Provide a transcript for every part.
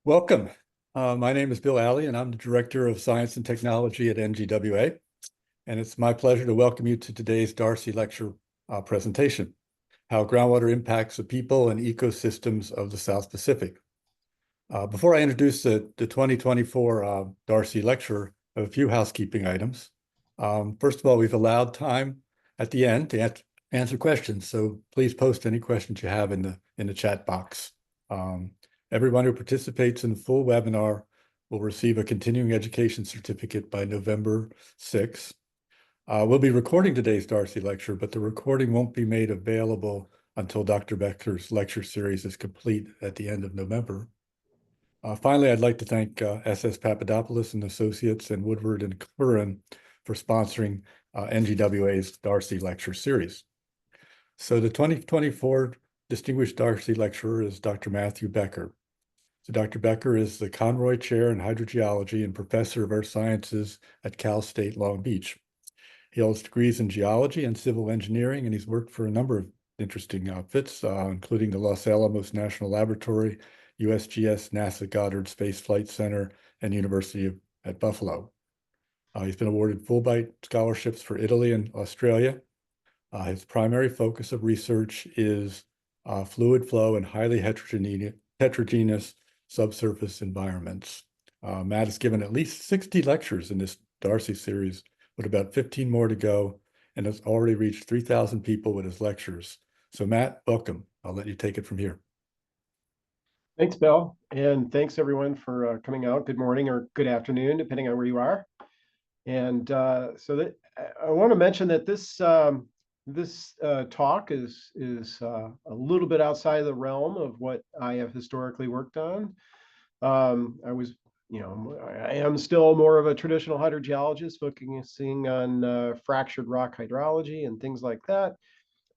Welcome. My name is Bill Alley, and I'm the Director of Science and Technology at NGWA. And it's my pleasure to welcome you to today's Darcy Lecture presentation, How Groundwater Impacts the People and Ecosystems of the South Pacific. Before I introduce the 2024 Darcy Lecture, I have a few housekeeping items. First of all, we've allowed time at the end to answer questions, so please post any questions you have in the chat box. Everyone who participates in the full webinar will receive a continuing education certificate by November 6th. We'll be recording today's Darcy lecture, but the recording won't be made available until Dr. Becker's lecture series is complete at the end of November. Finally, I'd like to thank SS Papadopoulos and Associates and Woodward and Curran for sponsoring NGWA's Darcy lecture series. So the 2024 Distinguished Darcy Lecturer is Dr. Matthew Becker. So Dr. Becker is the Conroy Chair in Hydrogeology and Professor of Earth Sciences at Cal State Long Beach. He holds degrees in geology and civil engineering, and he's worked for a number of interesting outfits, including the Los Alamos National Laboratory, USGS, NASA Goddard Space Flight Center, and University at Buffalo. He's been awarded Fulbright scholarships for Italy and Australia. His primary focus of research is fluid flow in highly heterogeneous subsurface environments. Matt has given at least 60 lectures in this Darcy series, with about 15 more to go, and has already reached 3,000 people with his lectures. So Matt, welcome. I'll let you take it from here. Thanks, Bill, and thanks everyone for coming out. Good morning or good afternoon, depending on where you are. And so that I want to mention that this talk is a little bit outside the realm of what I have historically worked on. I am still more of a traditional hydrogeologist, focusing on fractured rock hydrology and things like that.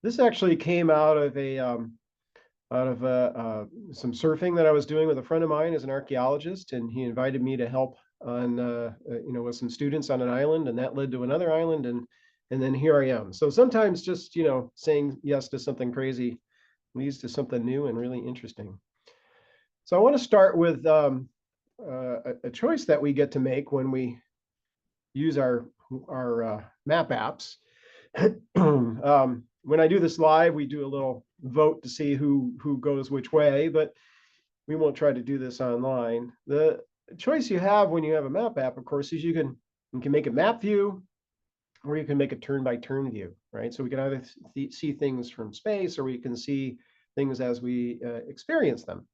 This actually came out of some surfing that I was doing with a friend of mine as an archaeologist, and he invited me to help on with some students on an island, and that led to another island, and then here I am. So sometimes just saying yes to something crazy leads to something new and really interesting. So I want to start with a choice that we get to make when we use our map apps. When I do this live, we do a little vote to see who goes which way, but we won't try to do this online. The choice you have when you have a map app, of course, is you can make a map view, or you can make a turn-by-turn view, right? So we can either see things from space, or we can see things as we experience them.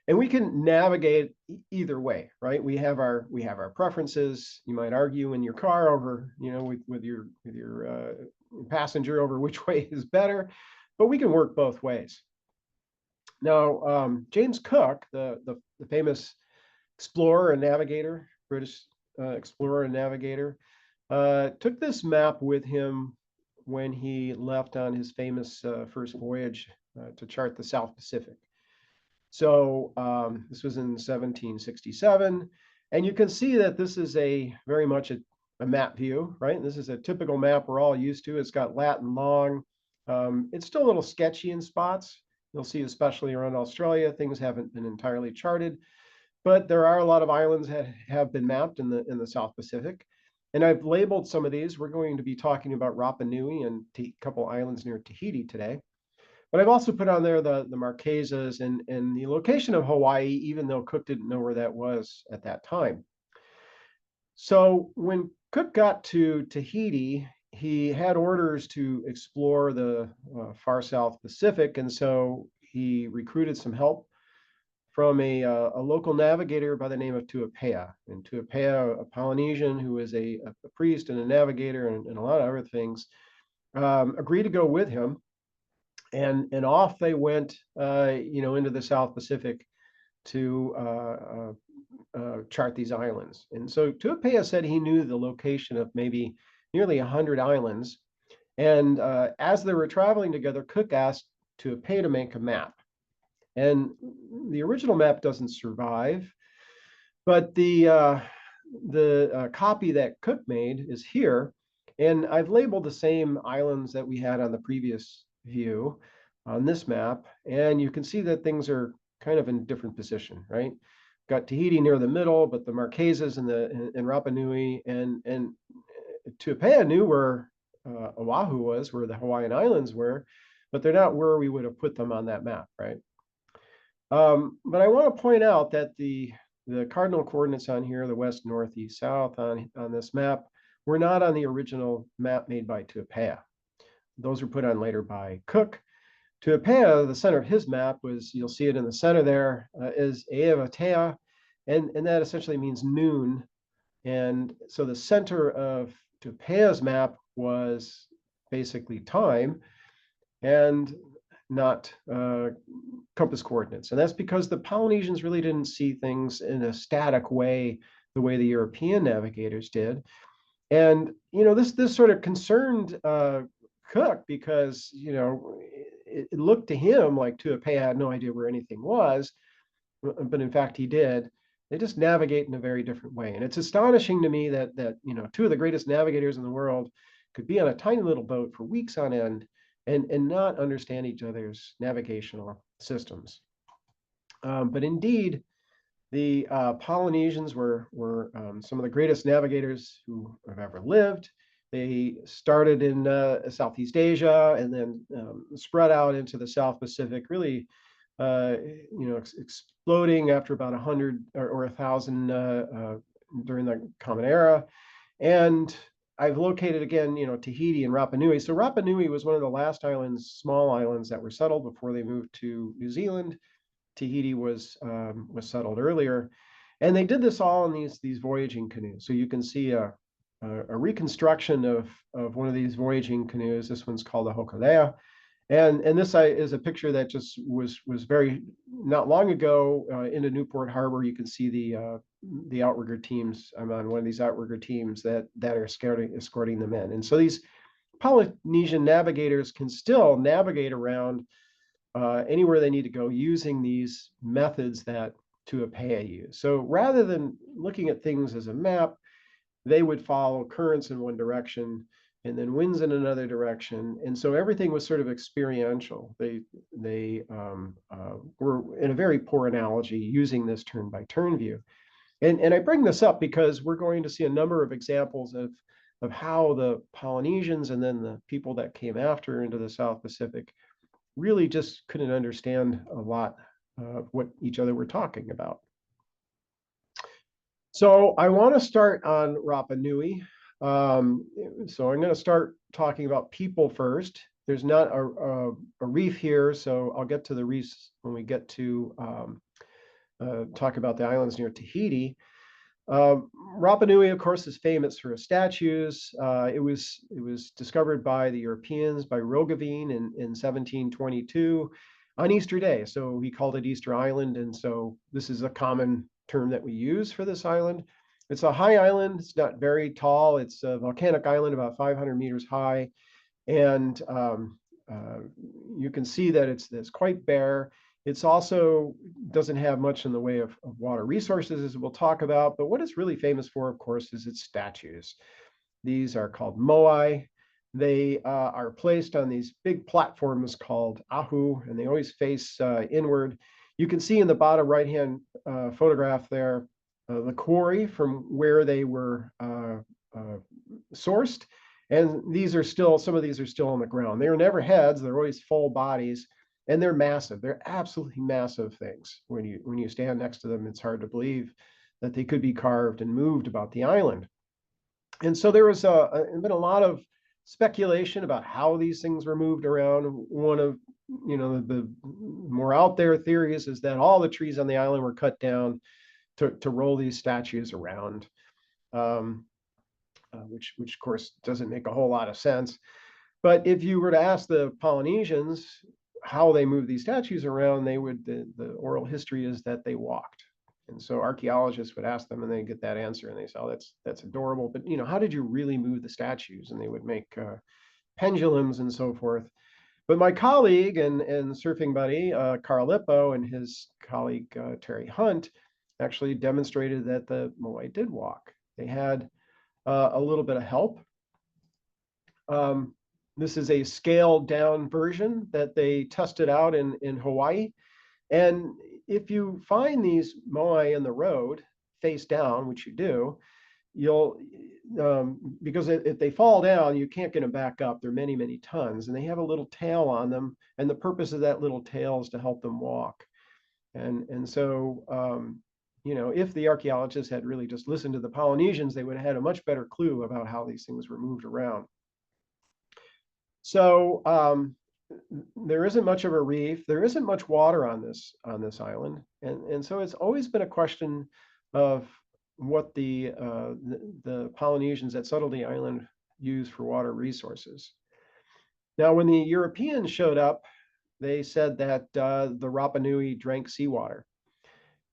And we can navigate either way, right? We have our preferences. You might argue in your car over, with your passenger over which way is better, but we can work both ways. Now, James Cook, the famous explorer and navigator, British explorer and navigator, took this map with him when he left on his famous first voyage to chart the South Pacific. So this was in 1767, and you can see that this is very much a map view, right? This is a typical map we're all used to. It's got lat and long. It's still a little sketchy in spots. You'll see, especially around Australia, things haven't been entirely charted, but there are a lot of islands that have been mapped in the South Pacific. And I've labeled some of these. We're going to be talking about Rapa Nui and a couple islands near Tahiti today. But I've also put on there the Marquesas and the location of Hawaii, even though Cook didn't know where that was at that time. So when Cook got to Tahiti, he had orders to explore the far South Pacific, and so he recruited some help from a local navigator by the name of Tuapea. And Tuapea, a Polynesian who is a priest and a navigator and a lot of other things, agreed to go with him. And off they went, into the South Pacific to chart these islands. And so Tuapea said he knew the location of maybe nearly 100 islands. And as they were traveling together, Cook asked Tuapea to make a map. And the original map doesn't survive, but the copy that Cook made is here. And I've labeled the same islands that we had on the previous view on this map, and you can see that things are kind of in a different position, right? got Tahiti near the middle, but the Marquesas and Rapa Nui and Tuapea knew where Oahu was, where the Hawaiian Islands were, but they're not where we would have put them on that map, right? But I want to point out that the cardinal coordinates on here, the west, north, east, south on this map, were not on the original map made by Tuapea. Those were put on later by Cook. Tuapea, the center of his map was, you'll see it in the center there, is Eawatea, and that essentially means noon. And so the center of Tuapea's map was basically time and not compass coordinates. And that's because the Polynesians really didn't see things in a static way, the way the European navigators did. And, this sort of concerned Cook because, it looked to him like Tuapea had no idea where anything was, but in fact he did. They just navigate in a very different way. And it's astonishing to me that two of the greatest navigators in the world could be on a tiny little boat for weeks on end and not understand each other's navigational systems. But indeed, the Polynesians were some of the greatest navigators who have ever lived. They started in Southeast Asia and then spread out into the South Pacific, really, exploding after about 100 or 1,000 during the Common Era. And I've located again, Tahiti and Rapa Nui. So Rapa Nui was one of the last islands, small islands that were settled before they moved to New Zealand. Tahiti was settled earlier, and they did this all in these voyaging canoes. So you can see a reconstruction of one of these voyaging canoes. This one's called a Hokulea, and this is a picture that just was very not long ago into Newport Harbor. You can see the outrigger teams. I'm on one of these outrigger teams that are escorting them in, and so these Polynesian navigators can still navigate around anywhere they need to go using these methods that Tuapea used. So rather than looking at things as a map, they would follow currents in one direction and then winds in another direction. And so everything was sort of experiential. They were, in a very poor analogy, using this turn-by-turn view. And I bring this up because we're going to see a number of examples of how the Polynesians and then the people that came after into the South Pacific really just couldn't understand a lot of what each other were talking about. So I want to start on Rapa Nui. So I'm going to start talking about people first. There's not a reef here, so I'll get to the reefs when we get to talk about the islands near Tahiti. Rapa Nui, of course, is famous for its statues. It was discovered by the Europeans, by Roggeveen in 1722 on Easter Day. So he called it Easter Island, and so this is a common term that we use for this island. It's a high island. It's not very tall. It's a volcanic island about 500 meters high, and you can see that it's quite bare. It's also doesn't have much in the way of water resources, as we'll talk about. But what it's really famous for, of course, is its statues. These are called moai. They are placed on these big platforms called ahu, and they always face inward. You can see in the bottom right-hand photograph there the quarry from where they were sourced. And these are still, some of these are still on the ground. They are never heads. They're always full bodies. And they're massive. They're absolutely massive things. When you stand next to them, it's hard to believe that they could be carved and moved about the island. And so there was been a lot of speculation about how these things were moved around. One of the more out there theories is that all the trees on the island were cut down to roll these statues around, which of course doesn't make a whole lot of sense. But if you were to ask the Polynesians how they move these statues around, they would, the oral history is that they walked. And so archaeologists would ask them and they get that answer and they say, oh, that's adorable. But how did you really move the statues? And they would make pendulums and so forth. But my colleague and surfing buddy, Carl Lippo, and his colleague, Terry Hunt, actually demonstrated that the moai did walk. They had a little bit of help. This is a scaled down version that they tested out in Hawaii. And if you find these moai in the road face down, which you do, you'll because if they fall down, you can't get them back up. They're many, many tons, and they have a little tail on them. And the purpose of that little tail is to help them walk. And so, if the archaeologists had really just listened to the Polynesians, they would have had a much better clue about how these things were moved around. So there isn't much of a reef. There isn't much water on this island, and so it's always been a question of what the Polynesians that settled the island used for water resources. Now, when the Europeans showed up, they said that the Rapa Nui drank seawater.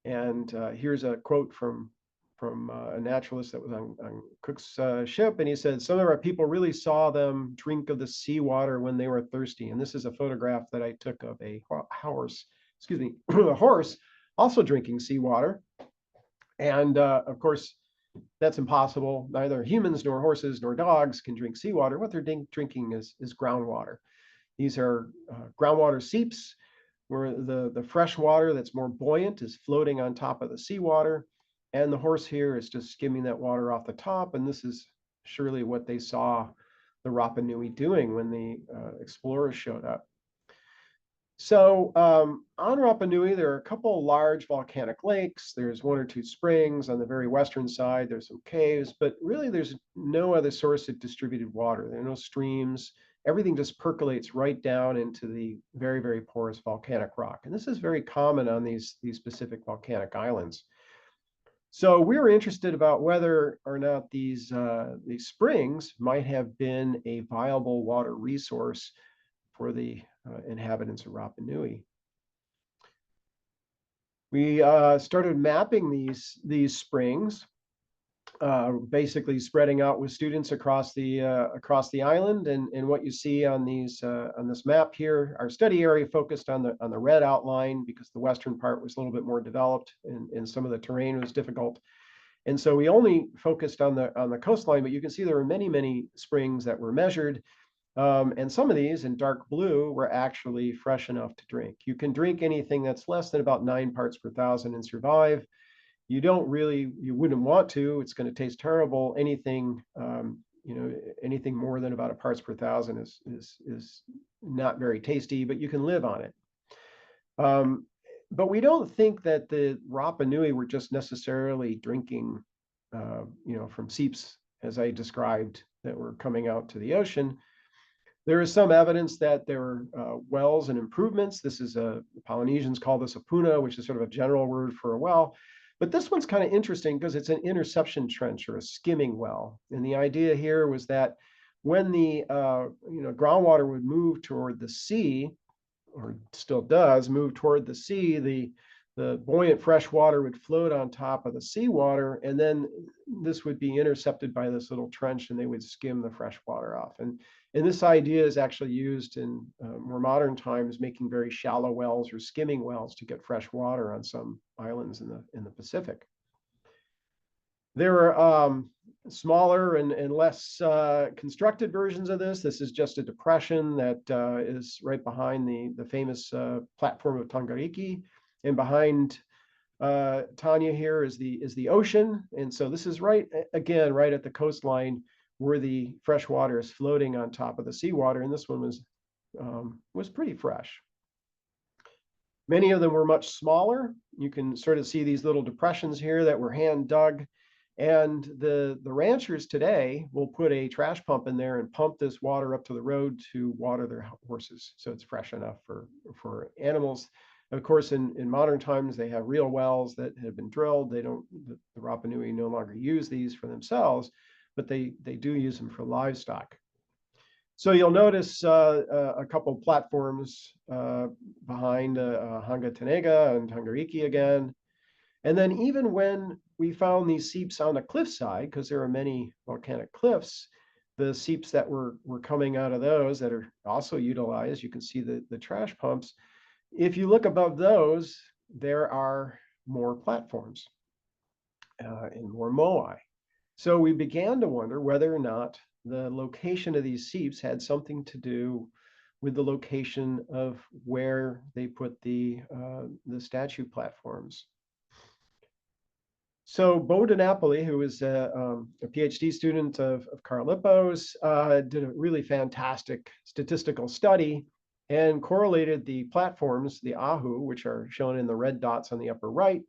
And here's a quote from a naturalist that was on Cook's ship, and he said, "Some of our people really saw them drink of the seawater when they were thirsty." And this is a photograph that I took of a horse, excuse me, a horse also drinking seawater. And of course, that's impossible. Neither humans nor horses nor dogs can drink seawater. What they're drinking is groundwater. These are groundwater seeps, where the fresh water that's more buoyant is floating on top of the seawater. And the horse here is just skimming that water off the top. And this is surely what they saw the Rapa Nui doing when the explorers showed up. So on Rapa Nui, there are a couple large volcanic lakes. There's one or two springs on the very western side. There's some caves, but really there's no other source of distributed water. There are no streams. Everything just percolates right down into the very, very porous volcanic rock. And this is very common on these specific volcanic islands. So we were interested about whether or not these springs might have been a viable water resource for the inhabitants of Rapa Nui. We started mapping these springs, basically spreading out with students across the island. And what you see on this map here, our study area focused on the red outline because the western part was a little bit more developed and some of the terrain was difficult. And so we only focused on the coastline, but you can see there were many, many springs that were measured. And some of these in dark blue were actually fresh enough to drink. You can drink anything that's less than about 9 parts per thousand and survive. You wouldn't want to. It's going to taste terrible. Anything, anything more than about a parts per thousand is not very tasty, but you can live on it. But we don't think that the Rapa Nui were just necessarily drinking, from seeps, as I described, that were coming out to the ocean. There is some evidence that there were wells and improvements. The Polynesians call this a puna, which is sort of a general word for a well. But this one's kind of interesting because it's an interception trench or a skimming well. And the idea here was that when the groundwater would move toward the sea, or still does move toward the sea, the buoyant fresh water would float on top of the seawater, and then this would be intercepted by this little trench, and they would skim the fresh water off. And this idea is actually used in more modern times, making very shallow wells or skimming wells to get fresh water on some islands in the Pacific. There are smaller and less constructed versions of this. This is just a depression that is right behind the famous platform of Tangariki. And behind Tanya here is the ocean. And so this is right at the coastline where the fresh water is floating on top of the seawater. And this one was pretty fresh. Many of them were much smaller. You can sort of see these little depressions here that were hand dug. And the ranchers today will put a trash pump in there and pump this water up to the road to water their horses. So it's fresh enough for animals. Of course, in modern times, they have real wells that have been drilled. The Rapa Nui no longer use these for themselves, but they do use them for livestock. So you'll notice a couple of platforms behind Hanga Tenega and Tangariki again. And then even when we found these seeps on the cliffside, because there are many volcanic cliffs, the seeps that were coming out of those that are also utilized, you can see the trash pumps. If you look above those, there are more platforms and more moai. So we began to wonder whether or not the location of these seeps had something to do with the location of where they put the statue platforms. So Bo DiNapoli, who was a PhD student of Carl Lippo's, did a really fantastic statistical study and correlated the platforms, the AHU, which are shown in the red dots on the upper right,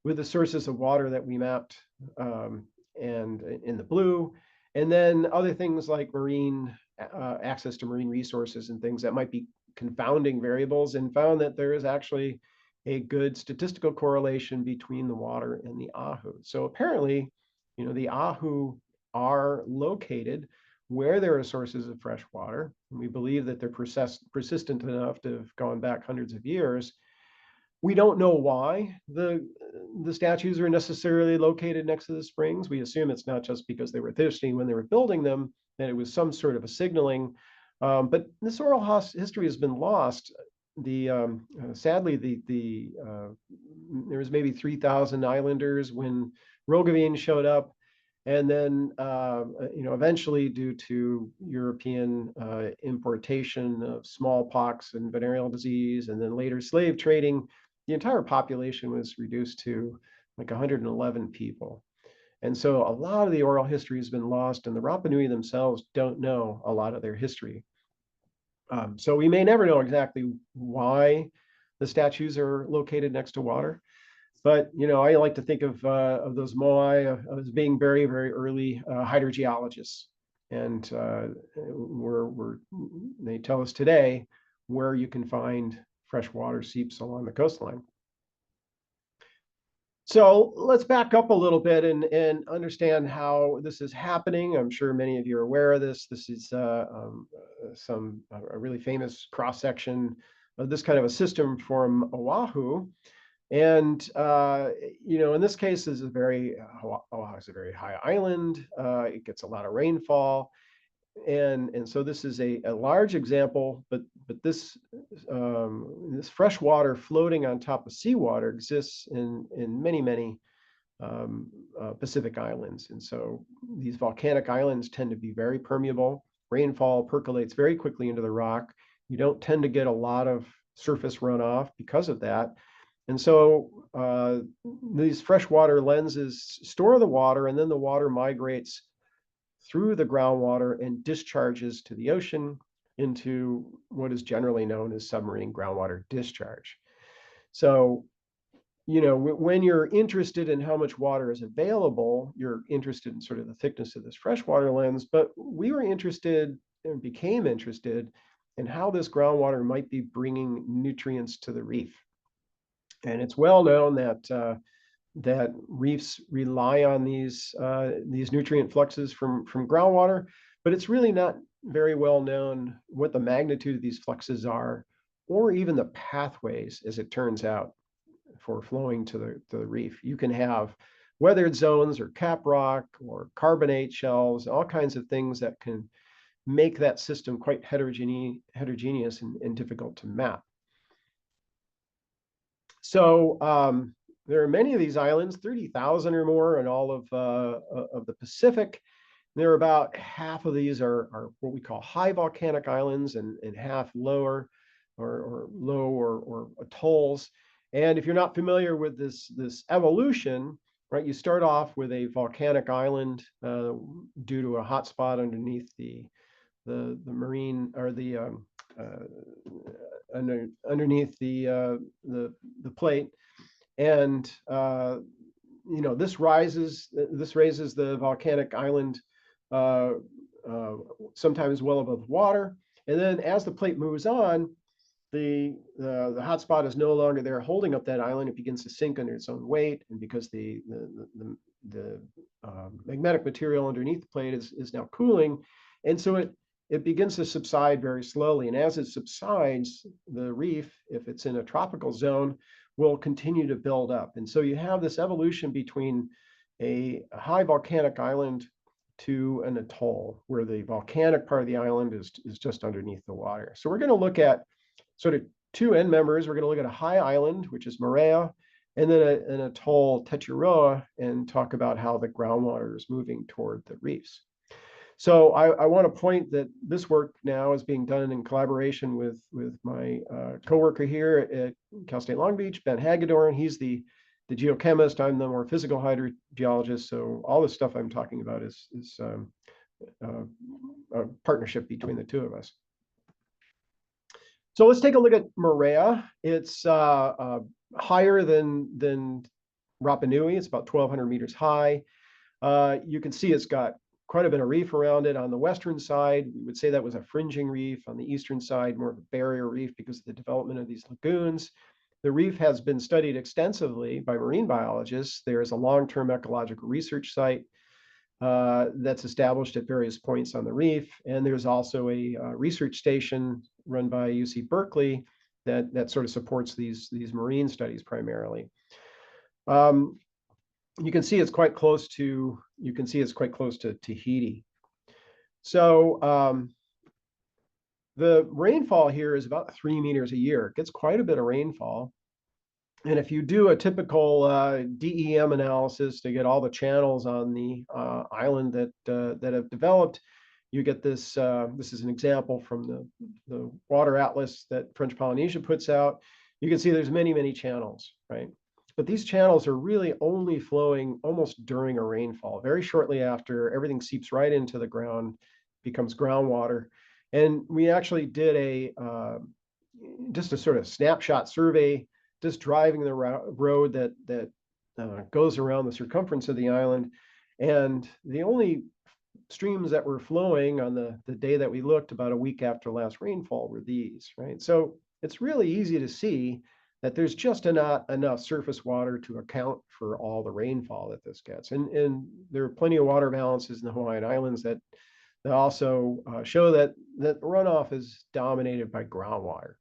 with the sources of water that we mapped and in the blue, and then other things like marine access to marine resources and things that might be confounding variables, and found that there is actually a good statistical correlation between the water and the AHU. So apparently, the AHU are located where there are sources of fresh water. And we believe that they're persistent enough to have gone back hundreds of years. We don't know why the statues are necessarily located next to the springs. We assume it's not just because they were thirsty when they were building them, that it was some sort of a signaling. But this oral history has been lost. Sadly, there was maybe 3,000 islanders when Roggeveen showed up, and then eventually, due to European importation of smallpox and venereal disease, and then later slave trading, the entire population was reduced to like 111 people. And so a lot of the oral history has been lost, and the Rapa Nui themselves don't know a lot of their history. So we may never know exactly why the statues are located next to water, but I like to think of those moai as being very, very early hydrogeologists, and they tell us today where you can find freshwater seeps along the coastline. So let's back up a little bit and understand how this is happening. I'm sure many of you are aware of this. This is a really famous cross-section of this kind of a system from Oahu. And, in this case, Oahu is a very high island. It gets a lot of rainfall. And so this is a large example, but this fresh water floating on top of seawater exists in many Pacific islands. And so these volcanic islands tend to be very permeable. Rainfall percolates very quickly into the rock. You don't tend to get a lot of surface runoff because of that. And so these freshwater lenses store the water, and then the water migrates through the groundwater and discharges to the ocean into what is generally known as submarine groundwater discharge. So, when you're interested in how much water is available, you're interested in sort of the thickness of this freshwater lens, but we were interested and became interested in how this groundwater might be bringing nutrients to the reef. And it's well known that reefs rely on these nutrient fluxes from groundwater, but it's really not very well known what the magnitude of these fluxes are, or even the pathways, as it turns out, for flowing to the reef. You can have weathered zones or cap rock or carbonate shelves, all kinds of things that can make that system quite heterogeneous and difficult to map. So there are many of these islands, 30,000 or more in all of the Pacific. There are about half of these are what we call high volcanic islands, and half lower or low or atolls. And if you're not familiar with this evolution, right, you start off with a volcanic island due to a hot spot underneath the marine, or the underneath the plate, and this raises the volcanic island sometimes well above water, and then as the plate moves on, the hot spot is no longer there holding up that island. It begins to sink under its own weight, and because the magnetic material underneath the plate is now cooling, and so it begins to subside very slowly. And as it subsides, the reef, if it's in a tropical zone, will continue to build up. And so you have this evolution between a high volcanic island to an atoll, where the volcanic part of the island is just underneath the water. So we're going to look at sort of two end members. We're going to look at a high island, which is Moorea, and then an atoll, Tetiaroa, and talk about how the groundwater is moving toward the reefs. So I want to point that this work now is being done in collaboration with my coworker here at Cal State Long Beach, Ben Hagedorn. He's the geochemist. I'm the more physical hydrogeologist. So all the stuff I'm talking about is a partnership between the two of us. So let's take a look at Moorea. It's higher than Rapa Nui. It's about 1,200 meters high. You can see it's got quite a bit of reef around it. On the western side, we would say that was a fringing reef. On the eastern side, more of a barrier reef because of the development of these lagoons. The reef has been studied extensively by marine biologists. There is a long-term ecological research site that's established at various points on the reef. And there's also a research station run by UC Berkeley that sort of supports these marine studies primarily. You can see it's quite close to Tahiti. So the rainfall here is about 3 meters a year. It gets quite a bit of rainfall. And if you do a typical DEM analysis to get all the channels on the island that have developed, you get this. This is an example from the water atlas that French Polynesia puts out. You can see there's many channels, right? But these channels are really only flowing almost during a rainfall. Very shortly after, everything seeps right into the ground, becomes groundwater. And we actually did just a sort of snapshot survey, just driving the road that goes around the circumference of the island. And the only streams that were flowing on the day that we looked about a week after last rainfall were these, right? So it's really easy to see that there's just not enough surface water to account for all the rainfall that this gets. And there are plenty of water balances in the Hawaiian Islands that also show that runoff is dominated by groundwater.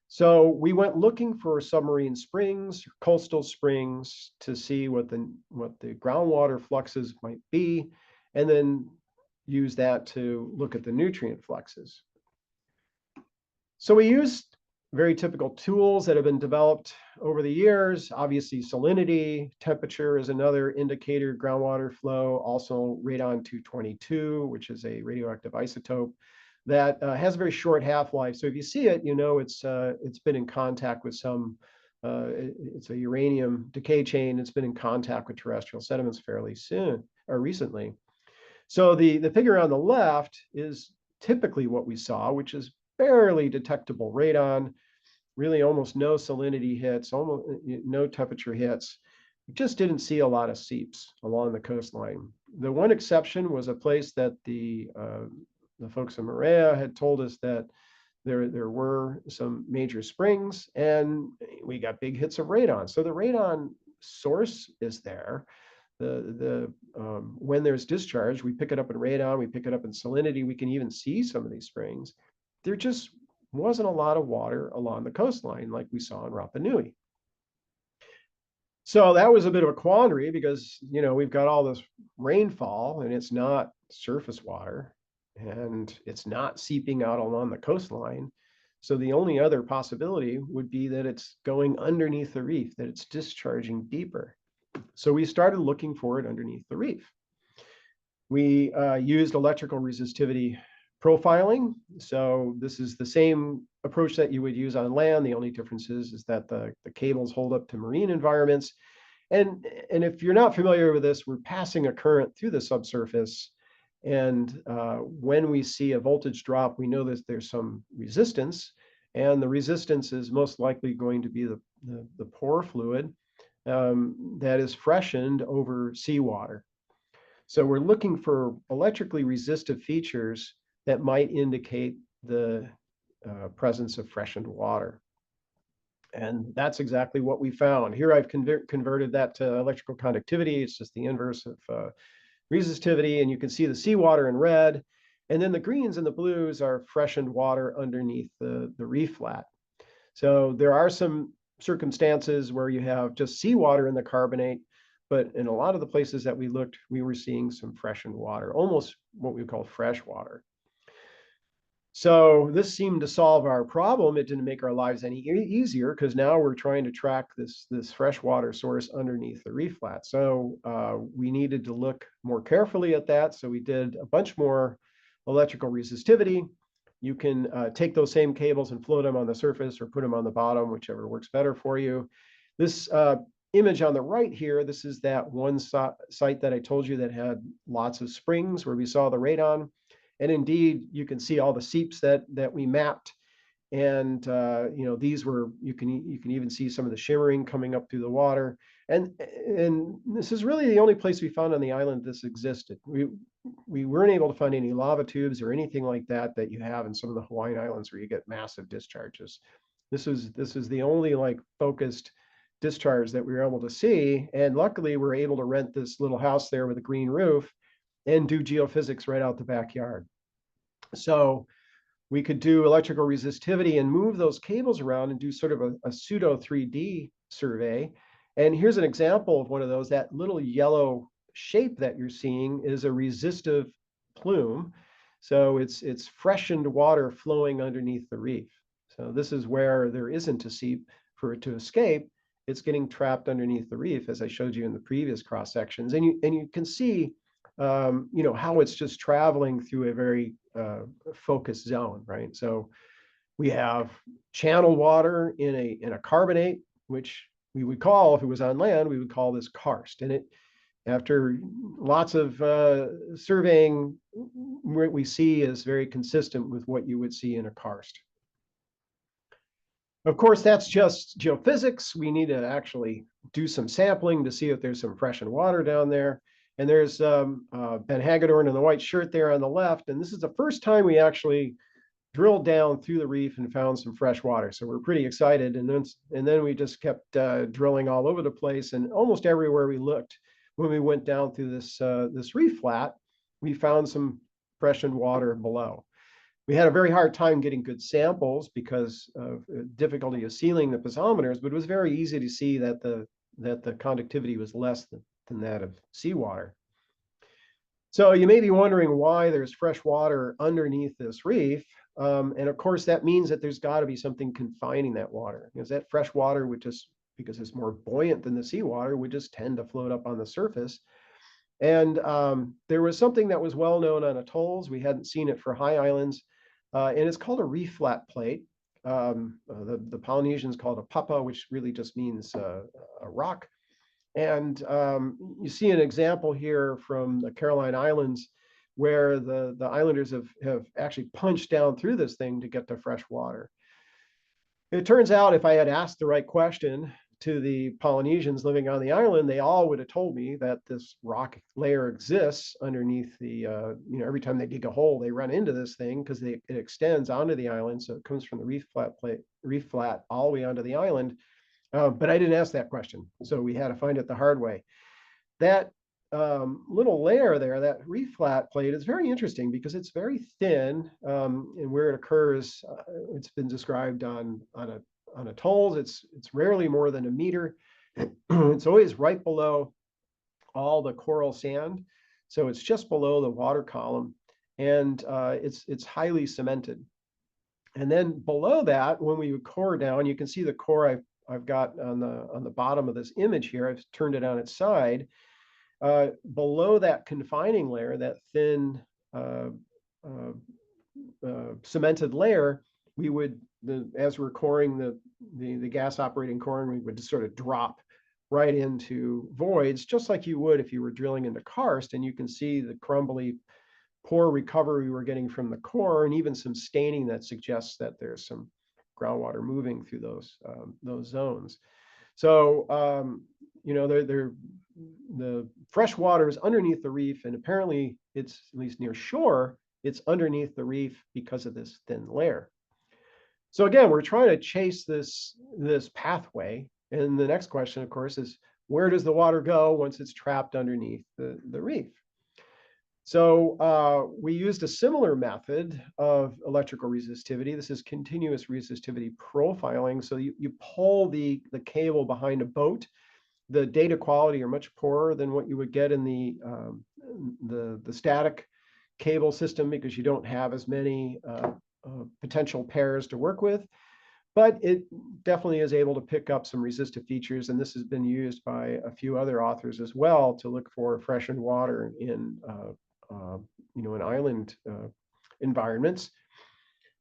So we went looking for submarine springs, coastal springs, to see what the groundwater fluxes might be, and then use that to look at the nutrient fluxes. So we used very typical tools that have been developed over the years. Obviously, salinity, temperature is another indicator, groundwater flow, also radon-222, which is a radioactive isotope that has a very short half-life. So if you see it, you know it's been in contact with some, it's a uranium decay chain. It's been in contact with terrestrial sediments fairly soon or recently. So the figure on the left is typically what we saw, which is barely detectable radon, really almost no salinity hits, almost no temperature hits. We just didn't see a lot of seeps along the coastline. The one exception was a place that the folks in Moorea had told us that there were some major springs, and we got big hits of radon. So the radon source is there. When there's discharge, we pick it up in radon, we pick it up in salinity. We can even see some of these springs. There just wasn't a lot of water along the coastline like we saw in Rapa Nui. So that was a bit of a quandary because, you know, we've got all this rainfall and it's not surface water and it's not seeping out along the coastline. So the only other possibility would be that it's going underneath the reef, that it's discharging deeper. So we started looking for it underneath the reef. We used electrical resistivity profiling. So this is the same approach that you would use on land. The only difference is that the cables hold up to marine environments. And if you're not familiar with this, we're passing a current through the subsurface. And when we see a voltage drop, we know that there's some resistance. And the resistance is most likely going to be the pore fluid that is freshened over seawater. So we're looking for electrically resistive features that might indicate the presence of freshened water. And that's exactly what we found. Here I've converted that to electrical conductivity. It's just the inverse of resistivity. And you can see the seawater in red. And then the greens and the blues are freshened water underneath the reef flat. So there are some circumstances where you have just seawater in the carbonate, but in a lot of the places that we looked, we were seeing some freshened water, almost what we call fresh water. So this seemed to solve our problem. It didn't make our lives any easier because now we're trying to track this freshwater source underneath the reef flat. So we needed to look more carefully at that. So we did a bunch more electrical resistivity. You can take those same cables and float them on the surface or put them on the bottom, whichever works better for you. This image on the right here, this is that one site that I told you that had lots of springs where we saw the radon. And indeed, you can see all the seeps that we mapped. And you know, these were, you can even see some of the shimmering coming up through the water. And this is really the only place we found on the island this existed. We weren't able to find any lava tubes or anything like that that you have in some of the Hawaiian Islands where you get massive discharges. This is the only like focused discharge that we were able to see. And luckily, we're able to rent this little house there with a green roof and do geophysics right out the backyard. So we could do electrical resistivity and move those cables around and do sort of a pseudo 3D survey. And here's an example of one of those. That little yellow shape that you're seeing is a resistive plume. So it's freshened water flowing underneath the reef. So this is where there isn't a seep for it to escape. It's getting trapped underneath the reef, as I showed you in the previous cross sections. And you can see you know, how it's just traveling through a very focused zone, right? So we have channeled water in a carbonate, which we would call, if it was on land, we would call this karst. And it, after lots of surveying, what we see is very consistent with what you would see in a karst. Of course, that's just geophysics. We need to actually do some sampling to see if there's some freshened water down there. And there's Ben Hagedorn in the white shirt there on the left. And this is the first time we actually drilled down through the reef and found some fresh water. So we're pretty excited. And then we just kept drilling all over the place. And almost everywhere we looked, when we went down through this reef flat, we found some freshened water below. We had a very hard time getting good samples because of difficulty of sealing the piezometers, but it was very easy to see that the conductivity was less than that of seawater. So you may be wondering why there's fresh water underneath this reef. And of course, that means that there's got to be something confining that water, because that fresh water would just, because it's more buoyant than the seawater, would just tend to float up on the surface. And there was something that was well known on atolls. We hadn't seen it for high islands. And it's called a reef flat plate. The Polynesians call it a papa, which really just means a rock. And you see an example here from the Caroline Islands where the islanders have actually punched down through this thing to get to fresh water. It turns out if I had asked the right question to the Polynesians living on the island, they all would have told me that this rock layer exists underneath the, you know, every time they dig a hole, they run into this thing because it extends onto the island. So it comes from the reef flat all the way onto the island. But I didn't ask that question. So we had to find it the hard way. That little layer there, that reef flat plate, is very interesting because it's very thin, and where it occurs, it's been described on atolls. It's rarely more than a meter. It's always right below all the coral sand, so it's just below the water column, and it's highly cemented. And then below that, when we core down, you can see the core I've got on the bottom of this image here. I've turned it on its side. Below that confining layer, that thin cemented layer, we would, as we're coring the gas operating coring, we would just sort of drop right into voids, just like you would if you were drilling into karst. And you can see the crumbly, poor recovery we're getting from the core, and even some staining that suggests that there's some groundwater moving through those zones. So you know, the fresh water is underneath the reef, and apparently it's, at least near shore, it's underneath the reef because of this thin layer. So again, we're trying to chase this pathway. And the next question, of course, is where does the water go once it's trapped underneath the reef? So we used a similar method of electrical resistivity. This is continuous resistivity profiling. So you pull the cable behind a boat. The data quality are much poorer than what you would get in the static cable system because you don't have as many potential pairs to work with, but it definitely is able to pick up some resistive features. And this has been used by a few other authors as well to look for freshened water in, in island environments.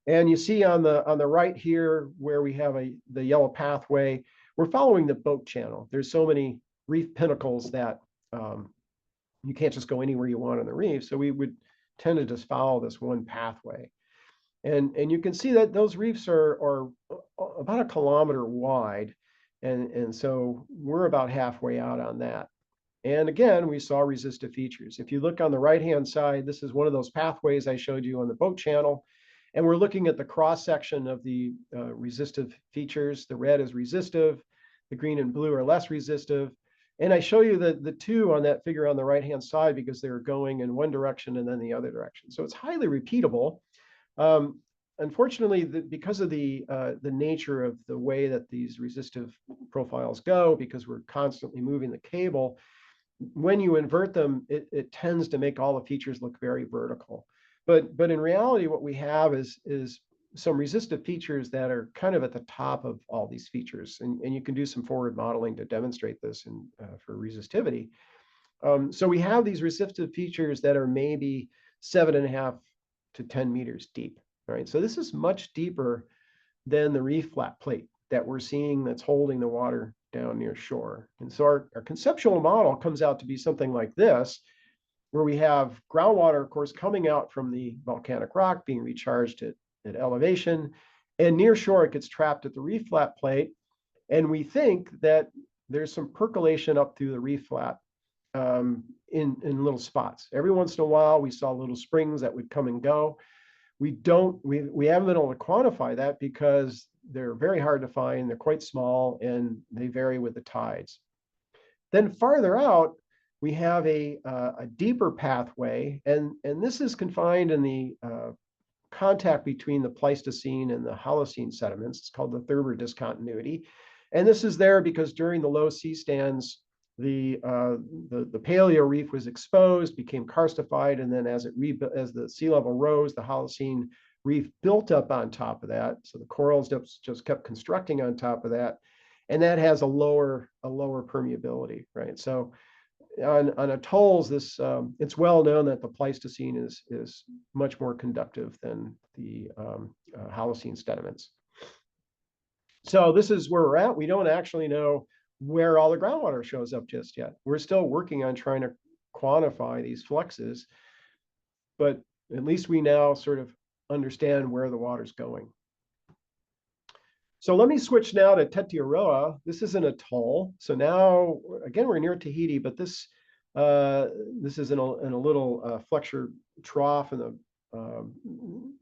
And you see on the right here where we have the yellow pathway, we're following the boat channel. There's so many reef pinnacles that you can't just go anywhere you want on the reef. So we would tend to just follow this one pathway. And you can see that those reefs are about 1 kilometer wide. And so we're about halfway out on that. And again, we saw resistive features. If you look on the right-hand side, this is one of those pathways I showed you on the boat channel. And we're looking at the cross-section of the resistive features. The red is resistive, the green and blue are less resistive. And I show you the two on that figure on the right-hand side because they're going in one direction and then the other direction. So it's highly repeatable. Unfortunately, because of the nature of the way that these resistive profiles go, because we're constantly moving the cable, when you invert them, it tends to make all the features look very vertical. But in reality, what we have is some resistive features that are kind of at the top of all these features. And you can do some forward modeling to demonstrate this for resistivity. So we have these resistive features that are maybe 7.5 to 10 meters deep, right? So this is much deeper than the reef flat plate that we're seeing that's holding the water down near shore. And so our conceptual model comes out to be something like this, where we have groundwater, of course, coming out from the volcanic rock, being recharged at elevation, and near shore it gets trapped at the reef flat plate. And we think that there's some percolation up through the reef flat in little spots. Every once in a while, we saw little springs that would come and go. We haven't been able to quantify that because they're very hard to find. They're quite small and they vary with the tides. Then farther out, we have a deeper pathway, and this is confined in the contact between the Pleistocene and the Holocene sediments. It's called the Thurber discontinuity. And this is there because during the low sea stands, the paleo reef was exposed, became karstified, and then as the sea level rose, the Holocene reef built up on top of that. So the corals just kept constructing on top of that, and that has a lower permeability, right? So on atolls, it's well known that the Pleistocene is much more conductive than the Holocene sediments. So this is where we're at. We don't actually know where all the groundwater shows up just yet. We're still working on trying to quantify these fluxes, but at least we now sort of understand where the water's going. So let me switch now to Tetiaroa. This is an atoll. So now, again, we're near Tahiti, but this is in a little flexure trough in the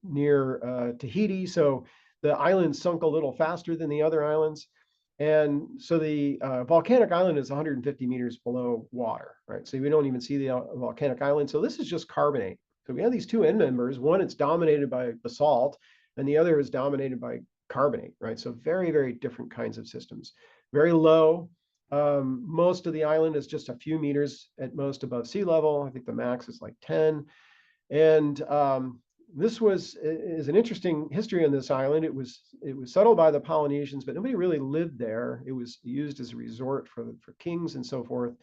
near Tahiti. So the island sunk a little faster than the other islands. And so the volcanic island is 150 meters below water, right? So we don't even see the volcanic island. So this is just carbonate. So we have these two end members. One, it's dominated by basalt, and the other is dominated by carbonate, right? So very, very different kinds of systems. Very low. Most of the island is just a few meters at most above sea level. I think the max is like 10. And this is an interesting history on this island. It was settled by the Polynesians, but nobody really lived there. It was used as a resort for kings and so forth.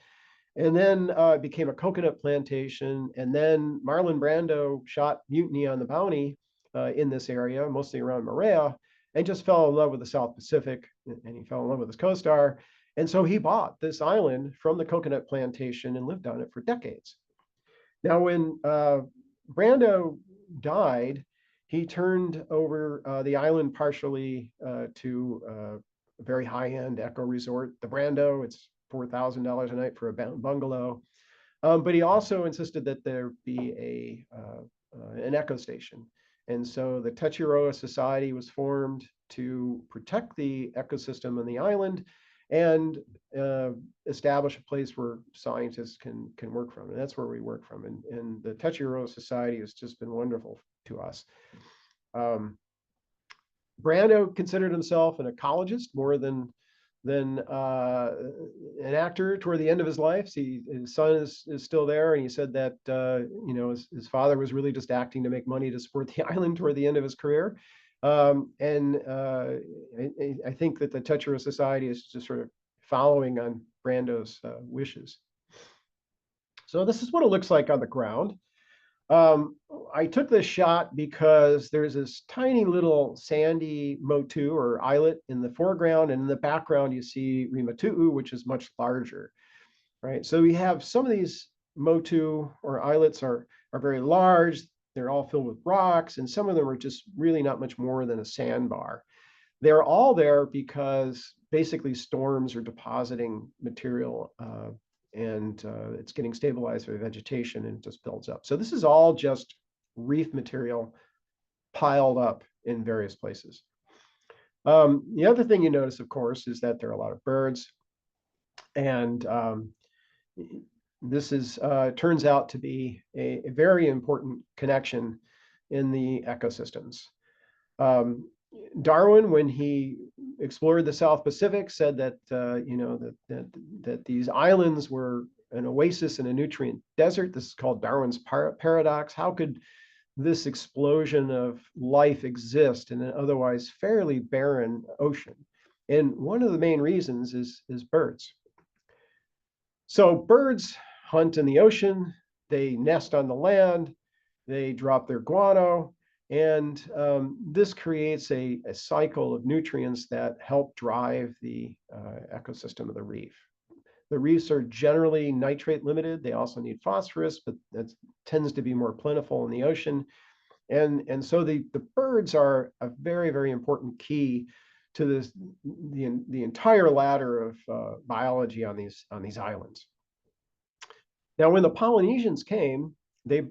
And then it became a coconut plantation. And then Marlon Brando shot mutiny on the Bounty in this area, mostly around Moorea, and just fell in love with the South Pacific, and he fell in love with his co-star. And so he bought this island from the coconut plantation and lived on it for decades. Now, when Brando died, he turned over the island partially to a very high-end eco resort, the Brando. It's $4,000 a night for a bungalow. But he also insisted that there be an eco station. And so the Tetiaroa Society was formed to protect the ecosystem on the island and establish a place where scientists can work from. And that's where we work from. And the Tetiaroa Society has just been wonderful to us. Brando considered himself an ecologist more than then an actor toward the end of his life. His son is still there, and he said that his father was really just acting to make money to support the island toward the end of his career. I think that the Tetsuo Society is just sort of following on Brando's wishes. So this is what it looks like on the ground. I took this shot because there's this tiny little sandy motu or islet in the foreground, and in the background you see Rimatu'u, which is much larger, right? So we have some of these motu or islets are very large. They're all filled with rocks, and some of them are just really not much more than a sandbar. They're all there because basically storms are depositing material and it's getting stabilized by vegetation and it just builds up. So this is all just reef material piled up in various places. The other thing you notice, of course, is that there are a lot of birds, and this is turns out to be a very important connection in the ecosystems. Darwin, when he explored the South Pacific, said that that these islands were an oasis in a nutrient desert. This is called Darwin's paradox. How could this explosion of life exist in an otherwise fairly barren ocean? And one of the main reasons is birds. So birds hunt in the ocean, they nest on the land, they drop their guano, and this creates a cycle of nutrients that help drive the ecosystem of the reef. The reefs are generally nitrate limited. They also need phosphorus, but that tends to be more plentiful in the ocean. And so the birds are a very, very important key to the entire ladder of biology on these islands. Now, when the Polynesians came, they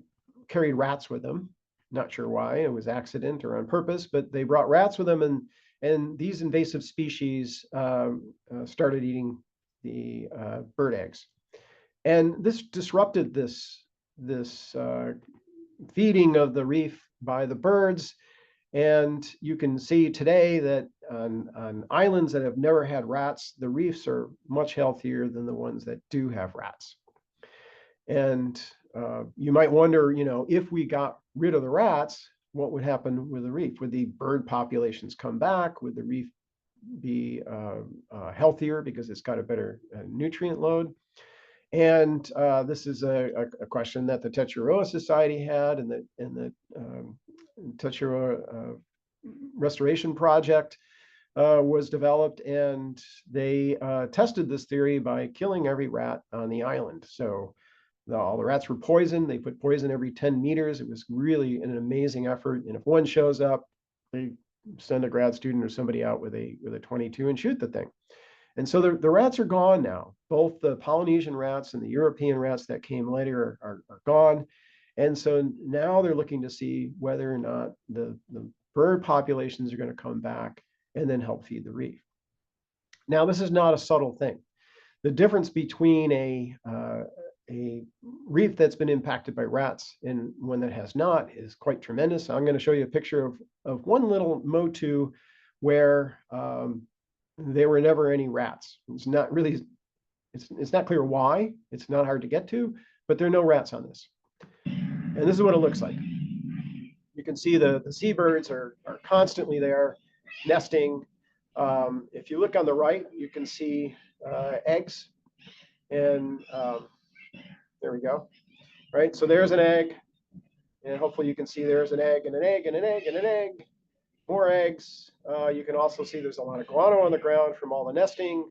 carried rats with them. Not sure why, it was accident or on purpose, but they brought rats with them, and these invasive species started eating the bird eggs. And this disrupted this feeding of the reef by the birds. And you can see today that on islands that have never had rats, the reefs are much healthier than the ones that do have rats. And you might wonder, if we got rid of the rats, what would happen with the reef? Would the bird populations come back? Would the reef be healthier because it's got a better nutrient load? And this is a question that the Tetsuo Society had, and the Tetsuo Restoration Project was developed, and they tested this theory by killing every rat on the island. So all the rats were poisoned. They put poison every 10 meters. It was really an amazing effort. And if one shows up, they send a grad student or somebody out with a 22 and shoot the thing. And so the rats are gone now. Both the Polynesian rats and the European rats that came later are gone. And so now they're looking to see whether or not the bird populations are going to come back and then help feed the reef. Now, this is not a subtle thing. The difference between a reef that's been impacted by rats and one that has not is quite tremendous. I'm going to show you a picture of one little motu where there were never any rats. It's not really, it's not clear why. It's not hard to get to, but there are no rats on this. And this is what it looks like. You can see the seabirds are constantly there nesting. If you look on the right, you can see eggs. And there we go. Right, so there's an egg. And hopefully you can see there's an egg and an egg and an egg and an egg. More eggs. You can also see there's a lot of guano on the ground from all the nesting.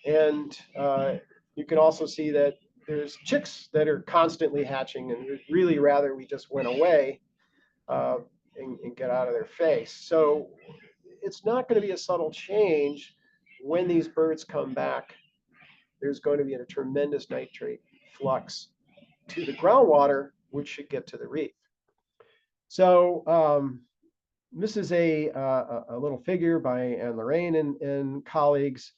And you can also see that there's chicks that are constantly hatching, and we'd really rather we just went away and get out of their face. So it's not going to be a subtle change. When these birds come back, there's going to be a tremendous nitrate flux to the groundwater, which should get to the reef. So this is a little figure by Anne Lorraine and colleagues,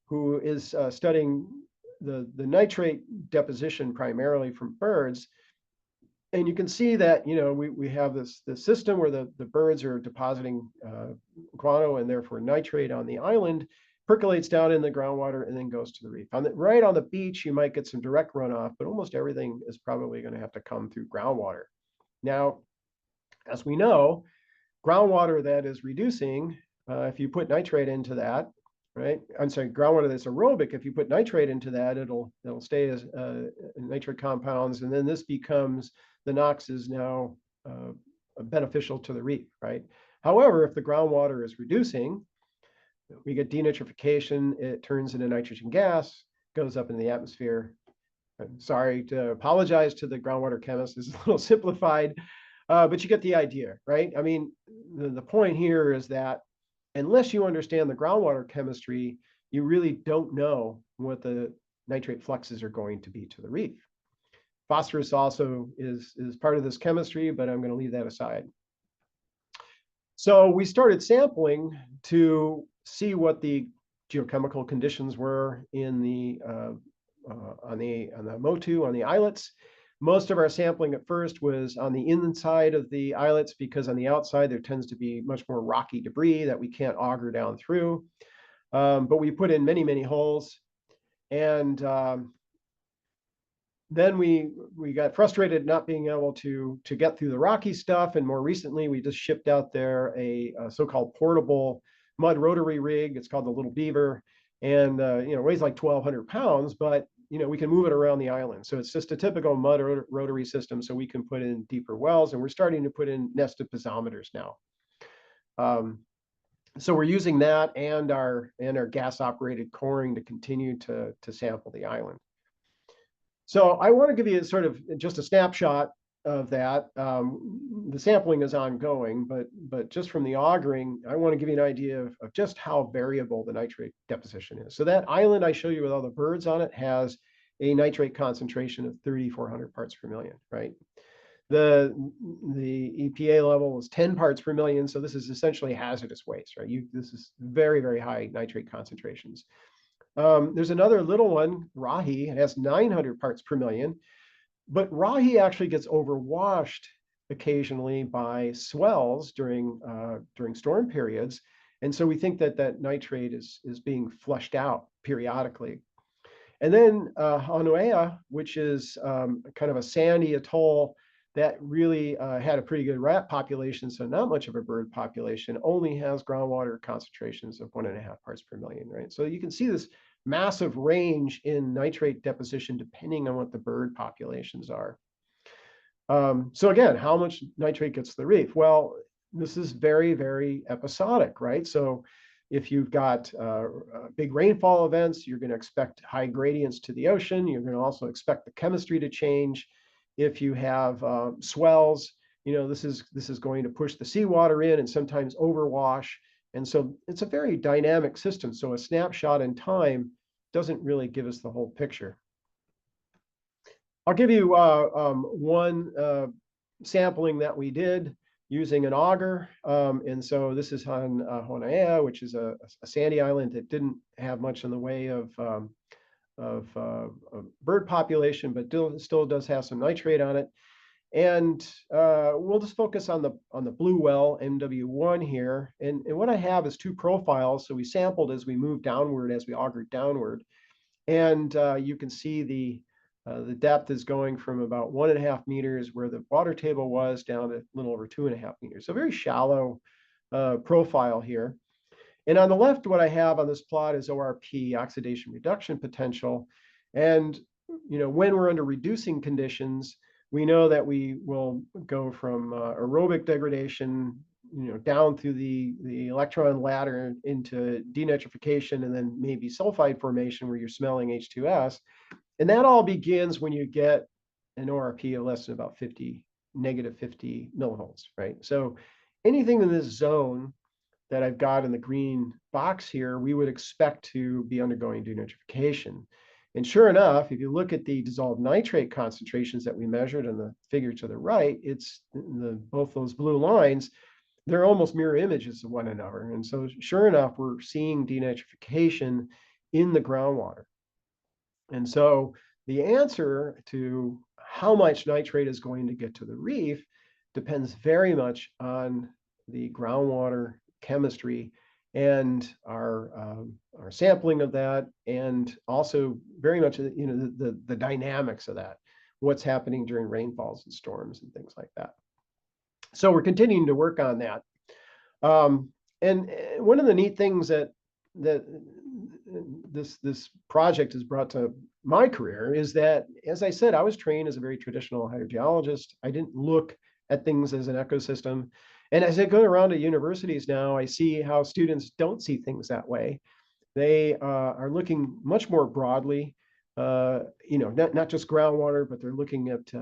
who is studying the nitrate deposition primarily from birds. And you can see that, we have this system where the birds are depositing guano and therefore nitrate on the island. percolates down in the groundwater, and then goes to the reef. Right on the beach, you might get some direct runoff, but almost everything is probably going to have to come through groundwater. Now, as we know, groundwater that is reducing, if you put nitrate into that, right? I'm sorry, groundwater that's aerobic, if you put nitrate into that, it'll stay as nitrate compounds, and then this becomes, the NOx is now beneficial to the reef, right? However, if the groundwater is reducing, we get denitrification, it turns into nitrogen gas, goes up in the atmosphere. I'm sorry to apologize to the groundwater chemists, this is a little simplified, but you get the idea, right? I mean, the point here is that unless you understand the groundwater chemistry, you really don't know what the nitrate fluxes are going to be to the reef. Phosphorus also is part of this chemistry, but I'm going to leave that aside. So we started sampling to see what the geochemical conditions were in the on the MOTU, on the islets. Most of our sampling at first was on the inside of the islets, because on the outside there tends to be much more rocky debris that we can't auger down through. But we put in many, many holes, and then we got frustrated not being able to get through the rocky stuff, and more recently we just shipped out there a so-called portable mud rotary rig. It's called the Little Beaver, and weighs like 1,200 pounds, but we can move it around the island. So it's just a typical mud rotary system, so we can put in deeper wells, and we're starting to put in nested piezometers now. So we're using that and our gas operated coring to continue to sample the island. So I want to give you sort of just a snapshot of that. The sampling is ongoing, but just from the augering, I want to give you an idea of just how variable the nitrate deposition is. So that island I show you with all the birds on it has a nitrate concentration of 3,400 parts per million, right? The EPA level is 10 parts per million, so this is essentially hazardous waste, right? This is very, very high nitrate concentrations. There's another little one, Rahi. It has 900 parts per million, but Rahi actually gets overwashed occasionally by swells during storm periods, and so we think that nitrate is being flushed out periodically. And then Honuea, which is kind of a sandy atoll that really had a pretty good rat population, so not much of a bird population, only has groundwater concentrations of 1.5 parts per million, right? So you can see this massive range in nitrate deposition depending on what the bird populations are. So again, how much nitrate gets to the reef? Well, this is very, very episodic, right? So if you've got big rainfall events, you're going to expect high gradients to the ocean. You're going to also expect the chemistry to change. If you have swells, this is going to push the seawater in and sometimes overwash. And so it's a very dynamic system. So a snapshot in time doesn't really give us the whole picture. I'll give you one sampling that we did using an auger. And so this is on Honuea, which is a sandy island that didn't have much in the way of bird population, but still does have some nitrate on it. And we'll just focus on the blue well, MW1 here. And what I have is two profiles. So we sampled as we moved downward, as we augered downward. And you can see the depth is going from about 1.5 meters where the water table was down to a little over 2.5 meters. So very shallow profile here. And on the left, what I have on this plot is ORP, oxidation reduction potential. And when we're under reducing conditions, we know that we will go from aerobic degradation, down through the electron ladder into denitrification, and then maybe sulfide formation where you're smelling H2S. And that all begins when you get an ORP of less than about negative 50 millivolts, right? So anything in this zone that I've got in the green box here, we would expect to be undergoing denitrification. And sure enough, if you look at the dissolved nitrate concentrations that we measured in the figure to the right, it's both those blue lines, they're almost mirror images of one another. And so sure enough, we're seeing denitrification in the groundwater. And so the answer to how much nitrate is going to get to the reef depends very much on the groundwater chemistry and our sampling of that, and also very much the dynamics of that, what's happening during rainfalls and storms and things like that. So we're continuing to work on that. And one of the neat things that this project has brought to my career is that, as I said, I was trained as a very traditional hydrogeologist. I didn't look at things as an ecosystem. And as I go around to universities now, I see how students don't see things that way. They are looking much more broadly, not just groundwater, but they're looking at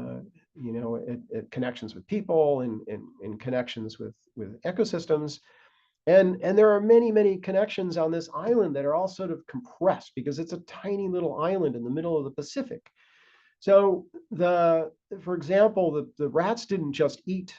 at connections with people and connections with ecosystems. And there are many, many connections on this island that are all sort of compressed because it's a tiny little island in the middle of the Pacific. So for example, the rats didn't just eat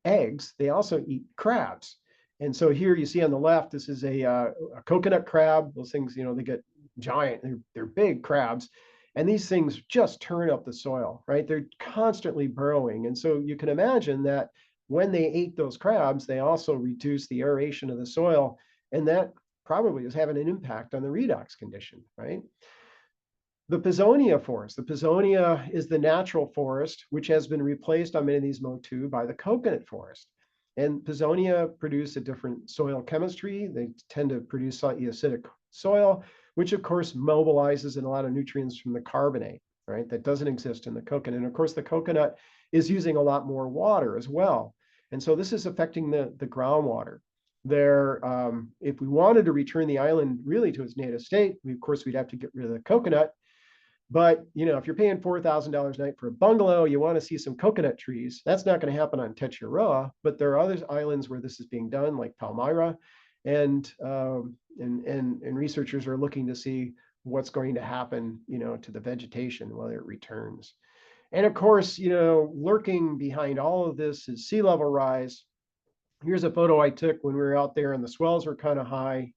eggs, they also eat crabs. And so here you see on the left, this is a coconut crab. Those things, they get giant, they're big crabs. And these things just turn up the soil, right? They're constantly burrowing. And so you can imagine that when they ate those crabs, they also reduced the aeration of the soil. And that probably is having an impact on the redox condition, right? The Pisonia forest. The Pisonia is the natural forest, which has been replaced on many of these Motu by the coconut forest. And Pisonia produce a different soil chemistry. They tend to produce slightly acidic soil, which of course mobilizes a lot of nutrients from the carbonate, right? That doesn't exist in the coconut. And of course, the coconut is using a lot more water as well. And so this is affecting the groundwater. If we wanted to return the island really to its native state, of course, we'd have to get rid of the coconut. But if you're paying $4,000 a night for a bungalow, you want to see some coconut trees. That's not going to happen on Tetiaroa, but there are other islands where this is being done, like Palmyra, and researchers are looking to see what's going to happen, to the vegetation whether it returns. And of course, lurking behind all of this is sea level rise. Here's a photo I took when we were out there and the swells were kind of high.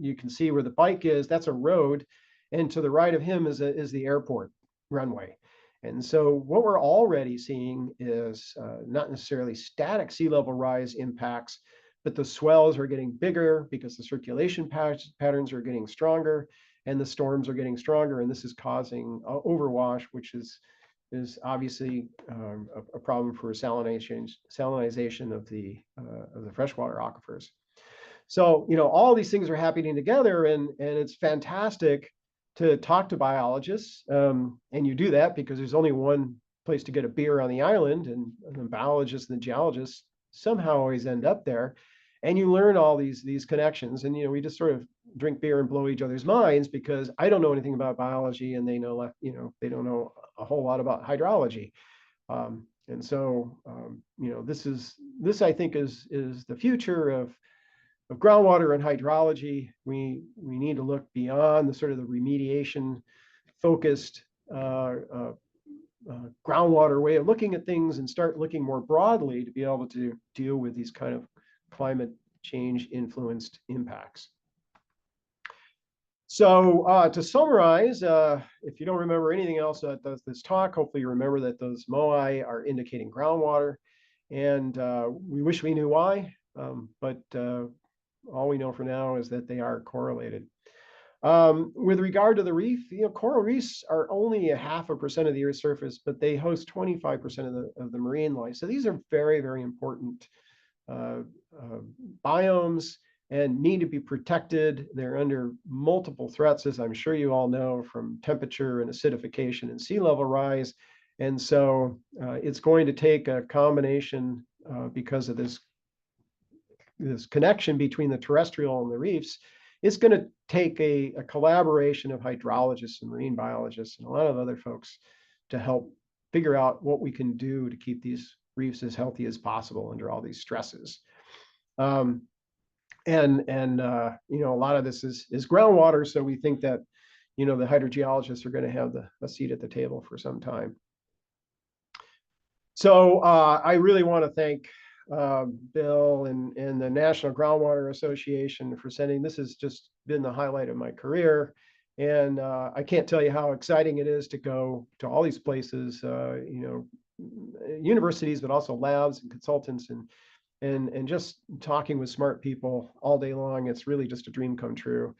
You can see where the bike is. That's a road. And to the right of him is the airport runway. And so what we're already seeing is not necessarily static sea level rise impacts, but the swells are getting bigger because the circulation patterns are getting stronger and the storms are getting stronger. And this is causing overwash, which is obviously a problem for salinization of the freshwater aquifers. So, all these things are happening together, and it's fantastic to talk to biologists. And you do that because there's only one place to get a beer on the island, and the biologists and the geologists somehow always end up there. And you learn all these connections. And, we just sort of drink beer and blow each other's minds because I don't know anything about biology and they know, they don't know a whole lot about hydrology. And so, this I think is the future of groundwater and hydrology. We need to look beyond the sort of the remediation focused groundwater way of looking at things and start looking more broadly to be able to deal with these kind of climate change influenced impacts. So to summarize, if you don't remember anything else about this talk, hopefully you remember that those moai are indicating groundwater, and we wish we knew why, but all we know for now is that they are correlated. With regard to the reef, coral reefs are only 0.5% of the Earth's surface, but they host 25% of the marine life. So these are very, very important biomes and need to be protected. They're under multiple threats, as I'm sure you all know, from temperature and acidification and sea level rise. And so it's going to take a combination because of this connection between the terrestrial and the reefs. It's going to take a collaboration of hydrologists and marine biologists and a lot of other folks to help figure out what we can do to keep these reefs as healthy as possible under all these stresses. A lot of this is groundwater, so we think that the hydrogeologists are going to have a seat at the table for some time. So I really want to thank Bill and the National Groundwater Association for sending. This has just been the highlight of my career, and I can't tell you how exciting it is to go to all these places, universities, but also labs and consultants, and and just talking with smart people all day long, it's really just a dream come true.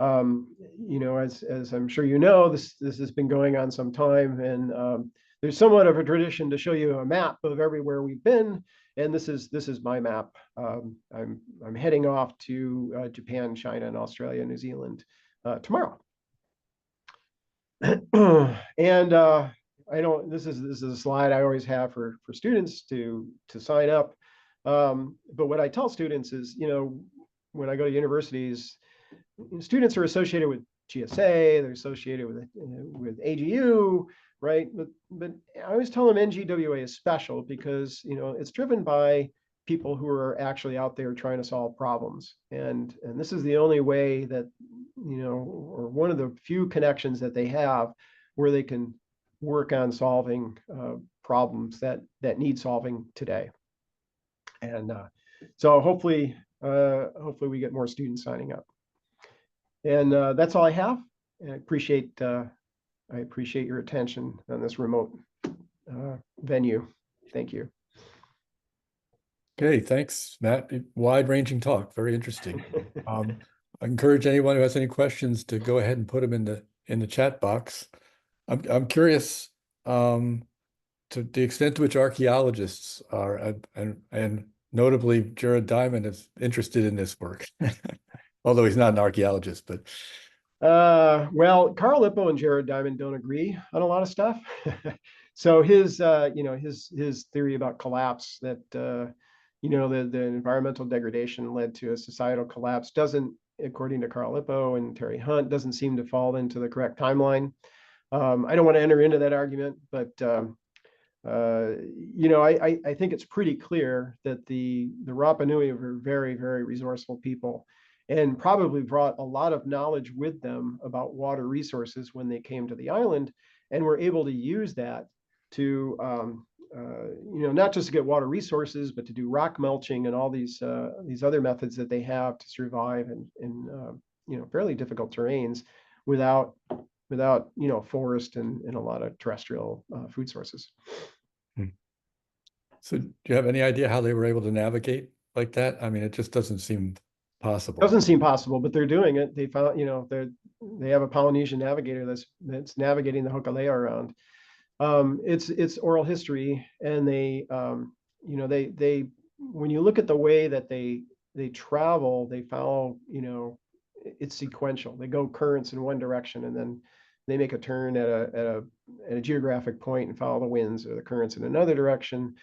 As I'm sure you know, this has been going on some time, and there's somewhat of a tradition to show you a map of everywhere we've been, and this is my map. I'm heading off to Japan, China, and Australia, New Zealand tomorrow. And I don't. This is a slide I always have for students to sign up. But what I tell students is, when I go to universities, students are associated with GSA, they're associated with AGU, right? But I always tell them NGWA is special because it's driven by people who are actually out there trying to solve problems, and this is the only way that or one of the few connections that they have where they can work on solving problems that need solving today. And so hopefully we get more students signing up. And that's all I have. And I appreciate your attention on this remote venue. Thank you. Okay, thanks, Matt. Wide-ranging talk, very interesting. I encourage anyone who has any questions to go ahead and put them in the chat box. I'm curious to the extent to which archaeologists are, and notably Jared Diamond is interested in this work, although he's not an archaeologist. But well, Carl Lippo and Jared Diamond don't agree on a lot of stuff. So his theory about collapse, that the environmental degradation led to a societal collapse, doesn't, according to Carl Lippo and Terry Hunt, doesn't seem to fall into the correct timeline. I don't want to enter into that argument, but I think it's pretty clear that the Rapa Nui were very, very resourceful people, and probably brought a lot of knowledge with them about water resources when they came to the island, and were able to use that to not just to get water resources, but to do rock mulching and all these other methods that they have to survive in fairly difficult terrains without forest and a lot of terrestrial food sources. So do you have any idea how they were able to navigate like that? I mean, it just doesn't seem possible. Doesn't seem possible, but they're doing it. They found, they have a Polynesian navigator that's navigating the Hokulea around. It's oral history, and they when you look at the way that they travel, they follow, it's sequential. They go currents in one direction, and then they make a turn at a geographic point and follow the winds or the currents in another direction.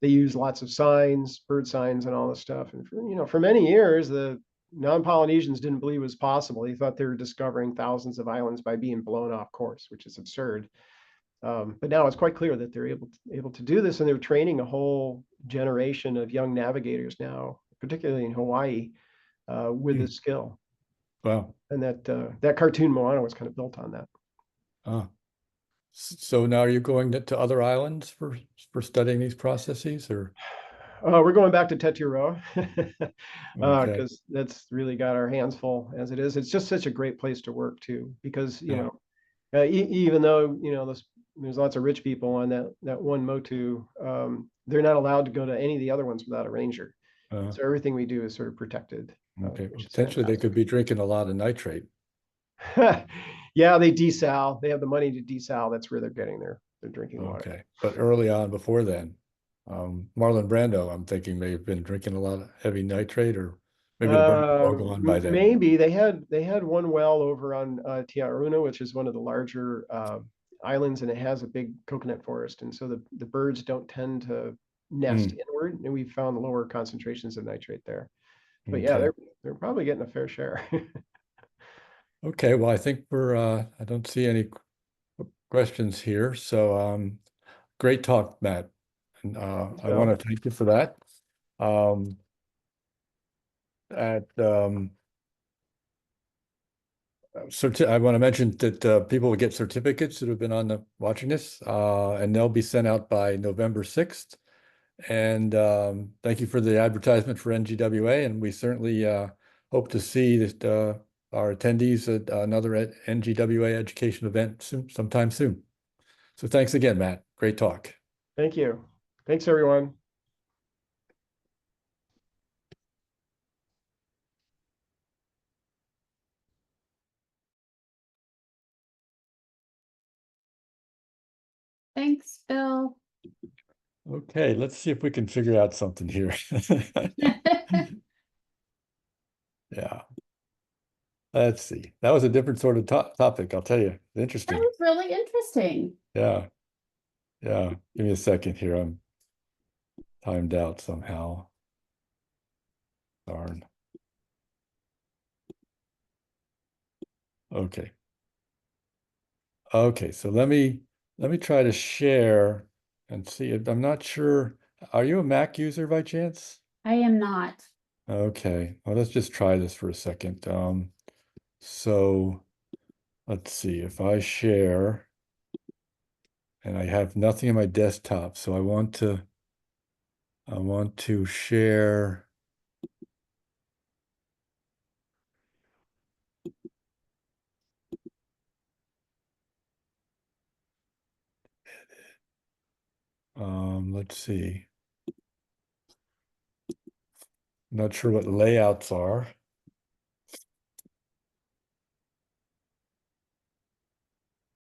They use lots of signs, bird signs, and all this stuff. And for many years, the non-Polynesians didn't believe it was possible. They thought they were discovering thousands of islands by being blown off course, which is absurd. But now it's quite clear that they're able to do this, and they're training a whole generation of young navigators now, particularly in Hawaii, with this skill. Wow. And that cartoon Moana was kind of built on that. So now are you going to other islands for studying these processes, or? We're going back to Tetiaroa Okay. because that's really got our hands full as it is. It's just such a great place to work too, because even though there's lots of rich people on that one motu, they're not allowed to go to any of the other ones without a ranger. So everything we do is sort of protected. Okay. Potentially they could be drinking a lot of nitrate. Yeah, they desal. They have the money to desal. That's where they're getting their drinking water. Okay. But early on, before then, Marlon Brando, I'm thinking, may have been drinking a lot of heavy nitrate, or maybe the birds were all gone by then. Maybe they had one well over on Tiaruna, which is one of the larger islands, and it has a big coconut forest, and so the birds don't tend to nest inward, and we found lower concentrations of nitrate there. But yeah, they're probably getting a fair share. Okay, well, I think I don't see any questions here. So great talk, Matt. And I want to thank you for that. I want to mention that people will get certificates that have been watching this, and they'll be sent out by November 6th. And thank you for the advertisement for NGWA, and we certainly hope to see that our attendees at another NGWA education event sometime soon. So thanks again, Matt. Great talk. Thank you. Thanks, everyone. Thanks, Bill. Okay, let's see if we can figure out something here. Yeah. Let's see. That was a different sort of topic, I'll tell you. That Interesting. was really interesting. Yeah. Yeah. Give me a second here. I'm timed out somehow. Darn. Okay. Okay, so let me try to share and see if I'm not sure. Are you a Mac user by chance? I am not. Okay, well, let's just try this for a second. So let's see if I share and I have nothing on my desktop, so I want to share. Let's see. Not sure what layouts are.